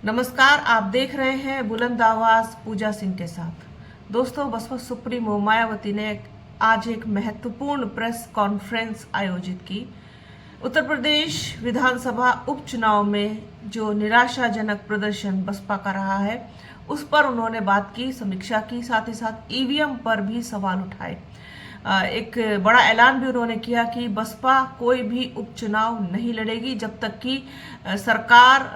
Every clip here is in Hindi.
नमस्कार, आप देख रहे हैं बुलंद आवाज पूजा सिंह के साथ। दोस्तों, बसपा सुप्रीमो मायावती ने आज एक महत्वपूर्ण प्रेस कॉन्फ्रेंस आयोजित की। उत्तर प्रदेश विधानसभा उपचुनाव में जो निराशाजनक प्रदर्शन बसपा का रहा है, उस पर उन्होंने बात की, समीक्षा की, साथ ही साथ ईवीएम पर भी सवाल उठाए। एक बड़ा ऐलान भी उन्होंने किया कि बसपा कोई भी उपचुनाव नहीं लड़ेगी जब तक कि सरकार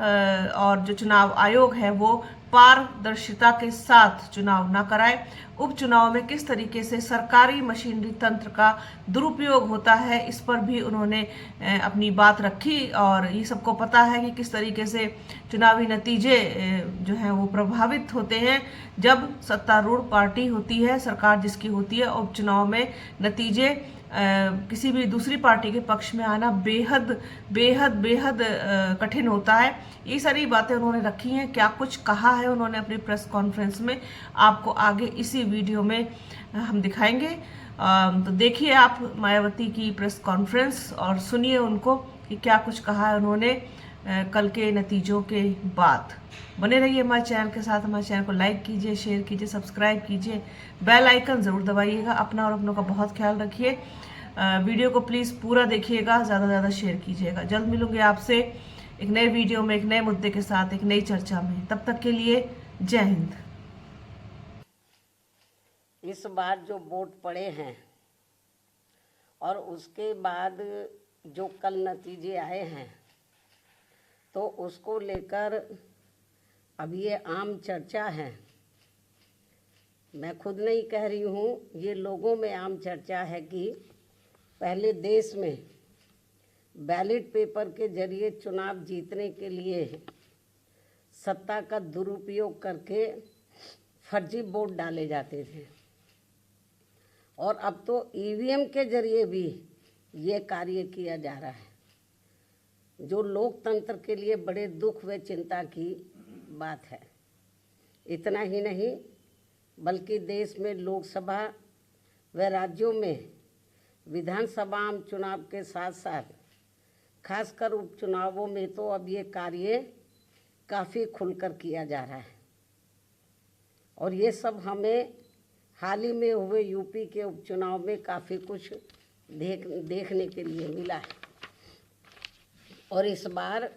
और जो चुनाव आयोग है वो पारदर्शिता के साथ चुनाव ना कराए। उपचुनाव में किस तरीके से सरकारी मशीनरी तंत्र का दुरुपयोग होता है, इस पर भी उन्होंने अपनी बात रखी। और ये सबको पता है कि किस तरीके से चुनावी नतीजे जो हैं वो प्रभावित होते हैं जब सत्तारूढ़ पार्टी होती है, सरकार जिसकी होती है। उपचुनाव में नतीजे किसी भी दूसरी पार्टी के पक्ष में आना बेहद बेहद बेहद कठिन होता है। ये सारी बातें उन्होंने रखी हैं। क्या कुछ कहा है उन्होंने अपनी प्रेस कॉन्फ्रेंस में, आपको आगे इसी वीडियो में हम दिखाएंगे। तो देखिए आप मायावती की प्रेस कॉन्फ्रेंस और सुनिए उनको कि क्या कुछ कहा है उन्होंने कल के नतीजों के बाद। बने रहिए हमारे चैनल के साथ। हमारे चैनल को लाइक कीजिए, शेयर कीजिए, सब्सक्राइब कीजिए, बेल आइकन ज़रूर दबाइएगा। अपना और अपनों का बहुत ख्याल रखिए। वीडियो को प्लीज़ पूरा देखिएगा, ज़्यादा से ज़्यादा शेयर कीजिएगा। जल्द मिलूंगी आपसे एक नए वीडियो में, एक नए मुद्दे के साथ, एक नई चर्चा में। तब तक के लिए जय हिंद। इस बार जो वोट पड़े हैं और उसके बाद जो कल नतीजे आए हैं, तो उसको लेकर अब ये आम चर्चा है। मैं खुद नहीं कह रही हूँ, ये लोगों में आम चर्चा है कि पहले देश में बैलेट पेपर के जरिए चुनाव जीतने के लिए सत्ता का दुरुपयोग करके फर्जी वोट डाले जाते थे, और अब तो ईवीएम के जरिए भी ये कार्य किया जा रहा है, जो लोकतंत्र के लिए बड़े दुख व चिंता की बात है। इतना ही नहीं, बल्कि देश में लोकसभा व राज्यों में विधानसभा आम चुनाव के साथ साथ खासकर उपचुनावों में तो अब ये कार्य काफ़ी खुलकर किया जा रहा है। और ये सब हमें हाल ही में हुए यूपी के उपचुनाव में काफ़ी कुछ देखने के लिए मिला है। और इस बार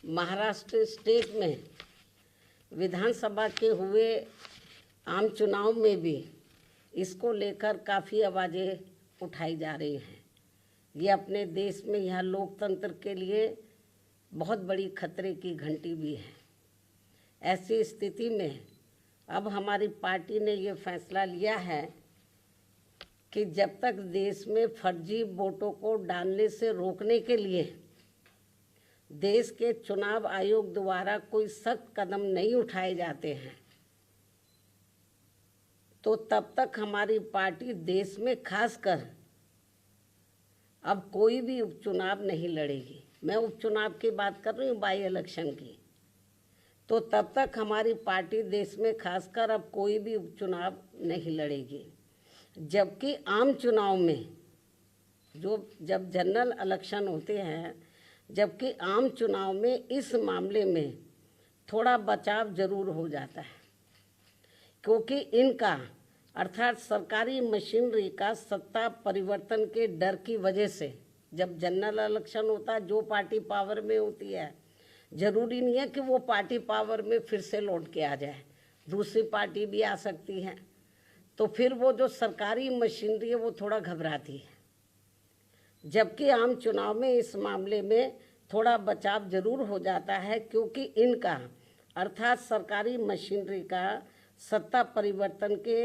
महाराष्ट्र स्टेट में विधानसभा के हुए आम चुनाव में भी इसको लेकर काफ़ी आवाज़ें उठाई जा रही हैं। ये अपने देश में यह लोकतंत्र के लिए बहुत बड़ी खतरे की घंटी भी है। ऐसी स्थिति में अब हमारी पार्टी ने ये फैसला लिया है कि जब तक देश में फर्जी वोटों को डालने से रोकने के लिए देश के चुनाव आयोग द्वारा कोई सख्त कदम नहीं उठाए जाते हैं, तो तब तक हमारी पार्टी देश में खासकर अब कोई भी उपचुनाव नहीं लड़ेगी। मैं उपचुनाव की बात कर रही हूँ, बाई इलेक्शन की। तो तब तक हमारी पार्टी देश में खासकर अब कोई भी उपचुनाव नहीं लड़ेगी। जबकि आम चुनाव में जब जनरल इलेक्शन होते हैं, जबकि आम चुनाव में इस मामले में थोड़ा बचाव जरूर हो जाता है, क्योंकि इनका अर्थात सरकारी मशीनरी का सत्ता परिवर्तन के डर की वजह से जब जनरल इलेक्शन होता है, जो पार्टी पावर में होती है, जरूरी नहीं है कि वो पार्टी पावर में फिर से लौट के आ जाए, दूसरी पार्टी भी आ सकती है। तो फिर वो जो सरकारी मशीनरी है वो थोड़ा घबराती है। जबकि आम चुनाव में इस मामले में थोड़ा बचाव जरूर हो जाता है, क्योंकि इनका अर्थात सरकारी मशीनरी का सत्ता परिवर्तन के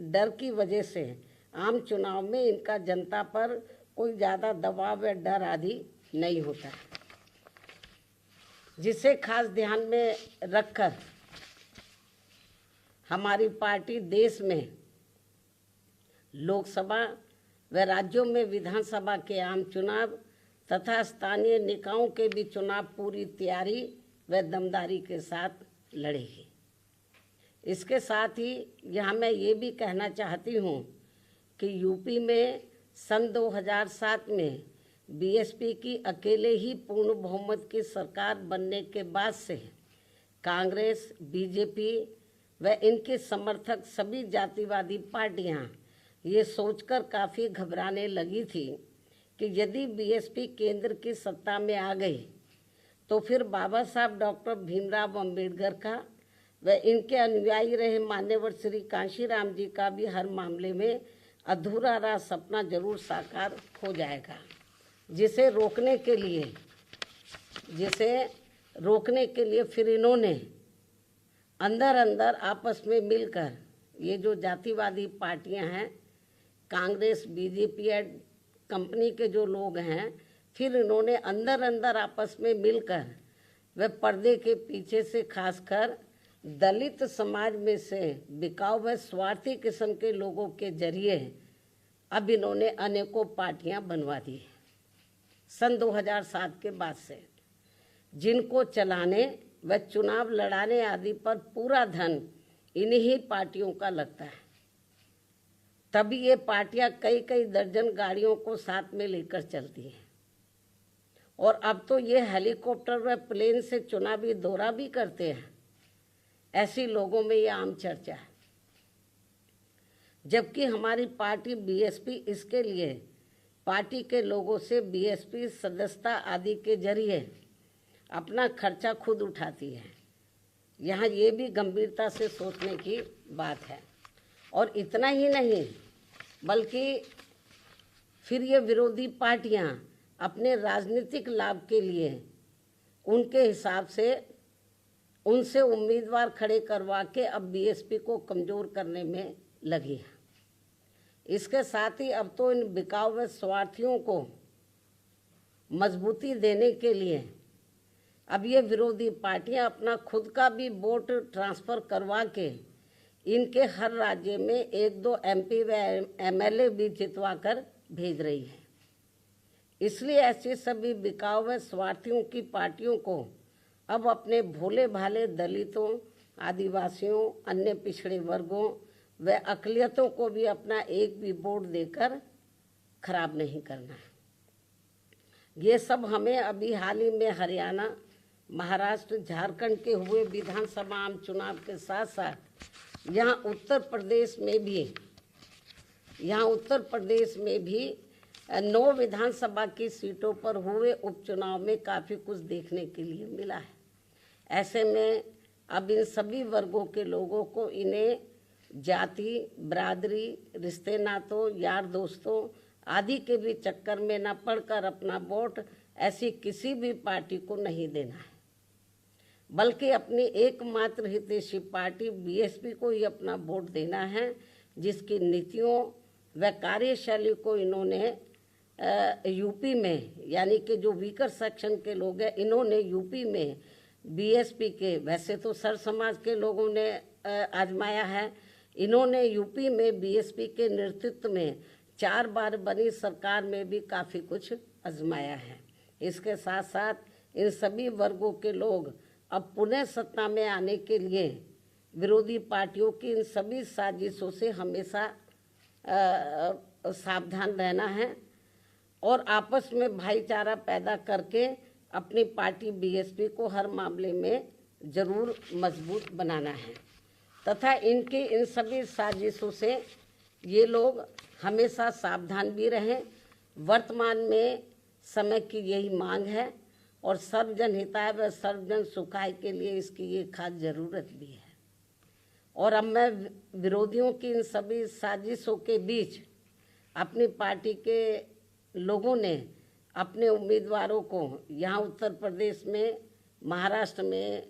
डर की वजह से आम चुनाव में इनका जनता पर कोई ज़्यादा दबाव या डर आदि नहीं होता, जिसे खास ध्यान में रखकर हमारी पार्टी देश में लोकसभा व राज्यों में विधानसभा के आम चुनाव तथा स्थानीय निकायों के भी चुनाव पूरी तैयारी व दमदारी के साथ लड़ेगी। इसके साथ ही यहाँ मैं ये भी कहना चाहती हूँ कि यूपी में सन 2007 में बीएसपी की अकेले ही पूर्ण बहुमत की सरकार बनने के बाद से कांग्रेस, बीजेपी व इनके समर्थक सभी जातिवादी पार्टियां ये सोचकर काफ़ी घबराने लगी थी कि यदि बीएसपी केंद्र की सत्ता में आ गई तो फिर बाबा साहब डॉक्टर भीमराव अंबेडकर का व इनके अनुयायी रहे मान्यवर श्री कांशीराम जी का भी हर मामले में अधूरा रहा सपना जरूर साकार हो जाएगा, जिसे रोकने के लिए फिर इन्होंने अंदर अंदर आपस में मिलकर ये जो जातिवादी पार्टियां हैं, कांग्रेस, बीजेपी और कंपनी के जो लोग हैं, फिर इन्होंने अंदर अंदर आपस में मिलकर व पर्दे के पीछे से खासकर दलित समाज में से बिकाऊ व स्वार्थी किस्म के लोगों के जरिए अब इन्होंने अनेकों पार्टियां बनवा दी सन 2007 के बाद से, जिनको चलाने व चुनाव लड़ाने आदि पर पूरा धन इन्हीं पार्टियों का लगता है। तभी ये पार्टियां कई कई दर्जन गाड़ियों को साथ में लेकर चलती हैं और अब तो ये हेलीकॉप्टर व प्लेन से चुनावी दौरा भी करते हैं। ऐसी लोगों में ये आम चर्चा है, जबकि हमारी पार्टी बीएसपी इसके लिए पार्टी के लोगों से बीएसपी सदस्यता आदि के जरिए अपना खर्चा खुद उठाती है। यहाँ ये भी गंभीरता से सोचने की बात है। और इतना ही नहीं, बल्कि फिर ये विरोधी पार्टियाँ अपने राजनीतिक लाभ के लिए उनके हिसाब से उनसे उम्मीदवार खड़े करवा के अब बीएसपी को कमज़ोर करने में लगी है। इसके साथ ही अब तो इन बिकाऊ व स्वार्थियों को मजबूती देने के लिए अब ये विरोधी पार्टियां अपना खुद का भी वोट ट्रांसफ़र करवा के इनके हर राज्य में 1-2 एमपी व एमएलए भी जितवा कर भेज रही है। इसलिए ऐसी सभी बिकाऊ व स्वार्थियों की पार्टियों को अब अपने भोले भाले दलितों, आदिवासियों, अन्य पिछड़े वर्गों व अक़लियतों को भी अपना एक भी वोट देकर खराब नहीं करना है। ये सब हमें अभी हाल ही में हरियाणा, महाराष्ट्र, झारखंड के हुए विधानसभा आम चुनाव के साथ साथ यहाँ उत्तर प्रदेश में भी 9 विधानसभा की सीटों पर हुए उपचुनाव में काफ़ी कुछ देखने के लिए मिला है। ऐसे में अब इन सभी वर्गों के लोगों को इन्हें जाति, बरादरी, रिश्ते नातों, यार दोस्तों आदि के भी चक्कर में न पड़कर अपना वोट ऐसी किसी भी पार्टी को नहीं देना है, बल्कि अपनी एकमात्र हितैषी पार्टी बीएसपी को ही अपना वोट देना है, जिसकी नीतियों व कार्यशैली को इन्होंने यूपी में, यानी कि जो वीकर सेक्शन के लोग हैं, इन्होंने यूपी में बीएसपी के, वैसे तो सर समाज के लोगों ने आजमाया है, इन्होंने यूपी में बीएसपी के नेतृत्व में 4 बार बनी सरकार में भी काफ़ी कुछ आजमाया है। इसके साथ साथ इन सभी वर्गों के लोग अब पुनः सत्ता में आने के लिए विरोधी पार्टियों की इन सभी साजिशों से हमेशा सावधान रहना है और आपस में भाईचारा पैदा करके अपनी पार्टी बीएसपी को हर मामले में ज़रूर मजबूत बनाना है तथा इनकी इन सभी साजिशों से ये लोग हमेशा सावधान भी रहें। वर्तमान में समय की यही मांग है और सर्वजन हिताय व सर्वजन सुखाय के लिए इसकी ये खास ज़रूरत भी है। और अब मैं विरोधियों की इन सभी साजिशों के बीच अपनी पार्टी के लोगों ने अपने उम्मीदवारों को यहाँ उत्तर प्रदेश में, महाराष्ट्र में,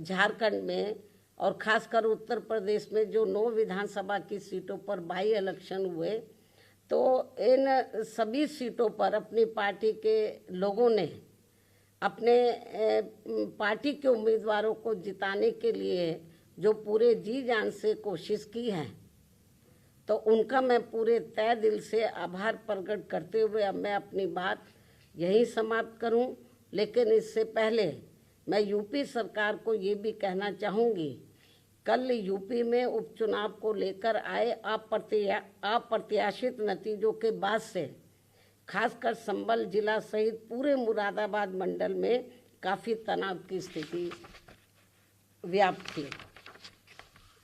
झारखंड में और ख़ासकर उत्तर प्रदेश में जो 9 विधानसभा की सीटों पर बाई इलेक्शन हुए, तो इन सभी सीटों पर अपनी पार्टी के लोगों ने अपने पार्टी के उम्मीदवारों को जिताने के लिए जो पूरे जी जान से कोशिश की है, तो उनका मैं पूरे तय दिल से आभार प्रकट करते हुए अब मैं अपनी बात यहीं समाप्त करूं। लेकिन इससे पहले मैं यूपी सरकार को ये भी कहना चाहूँगी, कल यूपी में उपचुनाव को लेकर आए अप्रत्याशित नतीजों के बाद से खासकर संभल जिला सहित पूरे मुरादाबाद मंडल में काफ़ी तनाव की स्थिति व्याप्त थी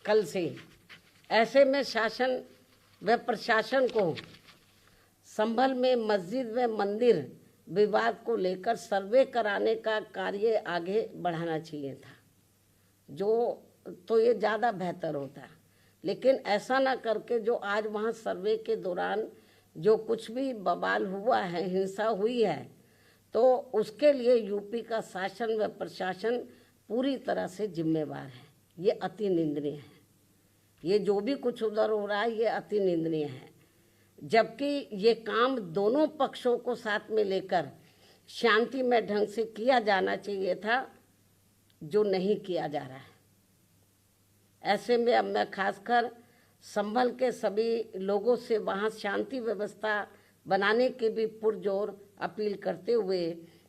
कल से ही। ऐसे में शासन व प्रशासन को संभल में मस्जिद व मंदिर विवाद को लेकर सर्वे कराने का कार्य आगे बढ़ाना चाहिए था, जो तो ये ज़्यादा बेहतर होता। लेकिन ऐसा ना करके जो आज वहाँ सर्वे के दौरान जो कुछ भी बवाल हुआ है, हिंसा हुई है, तो उसके लिए यूपी का शासन व प्रशासन पूरी तरह से जिम्मेवार है। ये अति निंदनीय है। ये जो भी कुछ उधर हो रहा है ये अति निंदनीय है, जबकि ये काम दोनों पक्षों को साथ में लेकर शांतिमय ढंग से किया जाना चाहिए था, जो नहीं किया जा रहा है। ऐसे में अब मैं खासकर संभल के सभी लोगों से वहाँ शांति व्यवस्था बनाने की भी पुरजोर अपील करते हुए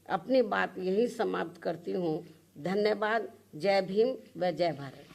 अपनी बात यहीं समाप्त करती हूँ। धन्यवाद। जय भीम व जय भारत।